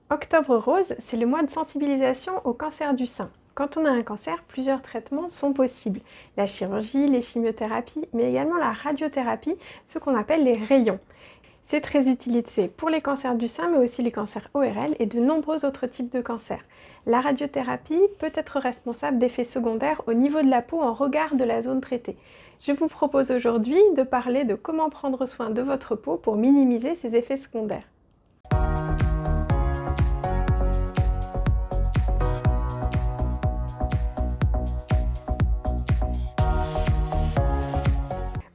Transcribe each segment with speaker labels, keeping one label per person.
Speaker 1: Octobre rose, c'est le mois de sensibilisation au cancer du sein. Quand on a un cancer, plusieurs traitements sont possibles. La chirurgie, les chimiothérapies, mais également la radiothérapie, ce qu'on appelle les rayons. C'est très utilisé pour les cancers du sein, mais aussi les cancers ORL et de nombreux autres types de cancers. La radiothérapie peut être responsable d'effets secondaires au niveau de la peau en regard de la zone traitée. Je vous propose aujourd'hui de parler de comment prendre soin de votre peau pour minimiser ces effets secondaires.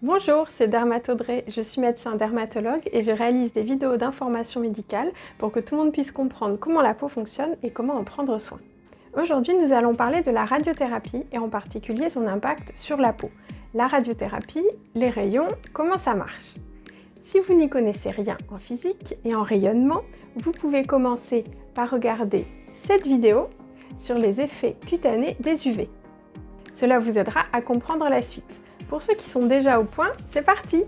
Speaker 1: Bonjour, c'est Dermatodré, je suis médecin dermatologue et je réalise des vidéos d'information médicale pour que tout le monde puisse comprendre comment la peau fonctionne et comment en prendre soin. Aujourd'hui, nous allons parler de la radiothérapie et en particulier son impact sur la peau. La radiothérapie, les rayons, comment ça marche? Si vous n'y connaissez rien en physique et en rayonnement, vous pouvez commencer par regarder cette vidéo sur les effets cutanés des UV. Cela vous aidera à comprendre la suite. Pour ceux qui sont déjà au point, c'est parti!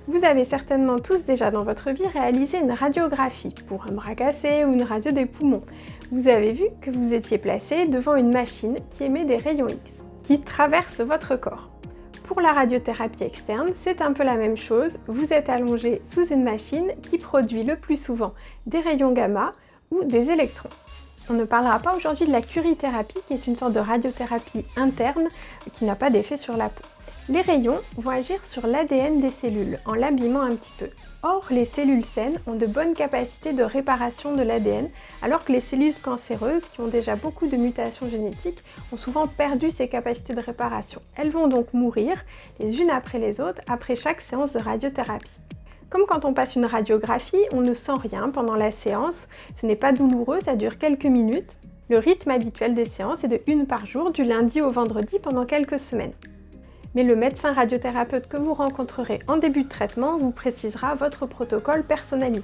Speaker 1: Vous avez certainement tous déjà dans votre vie réalisé une radiographie pour un bras cassé ou une radio des poumons. Vous avez vu que vous étiez placé devant une machine qui émet des rayons X, qui traversent votre corps. Pour la radiothérapie externe, c'est un peu la même chose. Vous êtes allongé sous une machine qui produit le plus souvent des rayons gamma ou des électrons. On ne parlera pas aujourd'hui de la curithérapie, qui est une sorte de radiothérapie interne qui n'a pas d'effet sur la peau. Les rayons vont agir sur l'ADN des cellules en l'abîmant un petit peu. Or, les cellules saines ont de bonnes capacités de réparation de l'ADN, alors que les cellules cancéreuses, qui ont déjà beaucoup de mutations génétiques, ont souvent perdu ces capacités de réparation. Elles vont donc mourir, les unes après les autres, après chaque séance de radiothérapie. Comme quand on passe une radiographie, on ne sent rien pendant la séance, ce n'est pas douloureux, ça dure quelques minutes. Le rythme habituel des séances est de 1 par jour, du lundi au vendredi pendant quelques semaines. Mais le médecin radiothérapeute que vous rencontrerez en début de traitement vous précisera votre protocole personnalisé.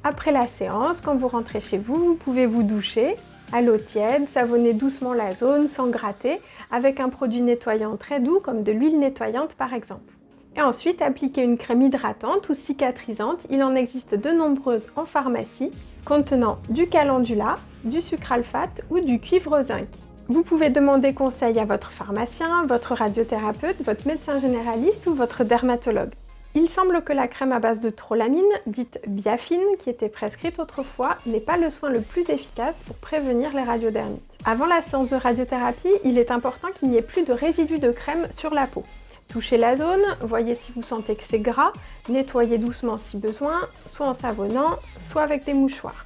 Speaker 1: Après la séance, quand vous rentrez chez vous, vous pouvez vous doucher à l'eau tiède, savonner doucement la zone sans gratter, avec un produit nettoyant très doux comme de l'huile nettoyante par exemple. Et ensuite, appliquer une crème hydratante ou cicatrisante. Il en existe de nombreuses en pharmacie, contenant du calendula, du sucralfate ou du cuivre zinc. Vous pouvez demander conseil à votre pharmacien, votre radiothérapeute, votre médecin généraliste ou votre dermatologue. Il semble que la crème à base de trolamine, dite biafine, qui était prescrite autrefois, n'est pas le soin le plus efficace pour prévenir les radiodermites. Avant la séance de radiothérapie, il est important qu'il n'y ait plus de résidus de crème sur la peau. Touchez la zone, voyez si vous sentez que c'est gras, nettoyez doucement si besoin, soit en savonnant, soit avec des mouchoirs.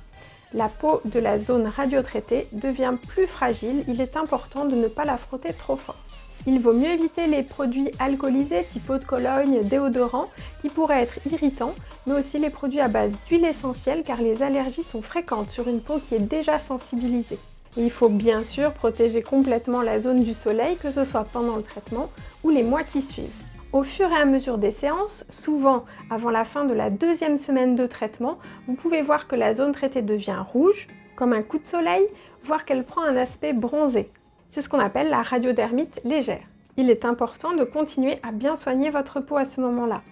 Speaker 1: La peau de la zone radiotraitée devient plus fragile, il est important de ne pas la frotter trop fort. Il vaut mieux éviter les produits alcoolisés type eau de Cologne, déodorant, qui pourraient être irritants, mais aussi les produits à base d'huile essentielle car les allergies sont fréquentes sur une peau qui est déjà sensibilisée. Et il faut bien sûr protéger complètement la zone du soleil, que ce soit pendant le traitement ou les mois qui suivent. Au fur et à mesure des séances, souvent avant la fin de la 2e semaine de traitement, vous pouvez voir que la zone traitée devient rouge, comme un coup de soleil, voire qu'elle prend un aspect bronzé. C'est ce qu'on appelle la radiodermite légère. Il est important de continuer à bien soigner votre peau à ce moment-là.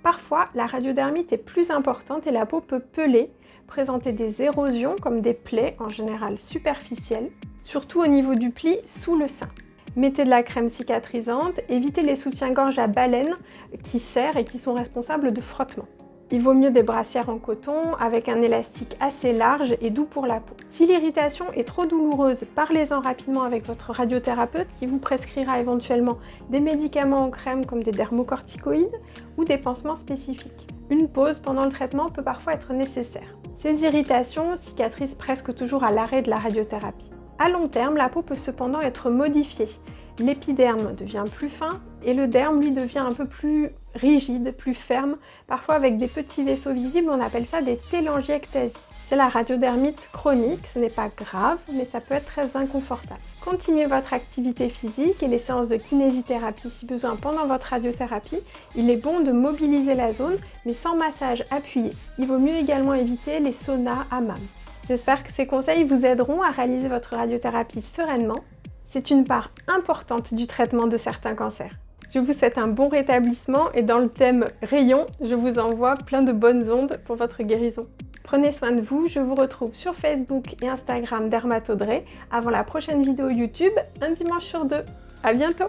Speaker 1: Parfois, la radiodermite est plus importante et la peau peut peler, présenter des érosions comme des plaies, en général superficielles, surtout au niveau du pli sous le sein. Mettez de la crème cicatrisante, évitez les soutiens-gorge à baleine qui serrent et qui sont responsables de frottement. Il vaut mieux des brassières en coton avec un élastique assez large et doux pour la peau. Si l'irritation est trop douloureuse, parlez-en rapidement avec votre radiothérapeute qui vous prescrira éventuellement des médicaments en crème comme des dermocorticoïdes ou des pansements spécifiques. Une pause pendant le traitement peut parfois être nécessaire. Ces irritations cicatrisent presque toujours à l'arrêt de la radiothérapie. À long terme, la peau peut cependant être modifiée. L'épiderme devient plus fin et le derme, lui, devient un peu plus rigide, plus ferme, parfois avec des petits vaisseaux visibles, on appelle ça des télangiectasies. C'est la radiodermite chronique, ce n'est pas grave, mais ça peut être très inconfortable. Continuez votre activité physique et les séances de kinésithérapie si besoin pendant votre radiothérapie. Il est bon de mobiliser la zone, mais sans massage appuyé. Il vaut mieux également éviter les saunas, hammams. J'espère que ces conseils vous aideront à réaliser votre radiothérapie sereinement. C'est une part importante du traitement de certains cancers. Je vous souhaite un bon rétablissement et dans le thème rayon, je vous envoie plein de bonnes ondes pour votre guérison. Prenez soin de vous, je vous retrouve sur Facebook et Instagram Dermatodré avant la prochaine vidéo YouTube, un dimanche sur deux. À bientôt!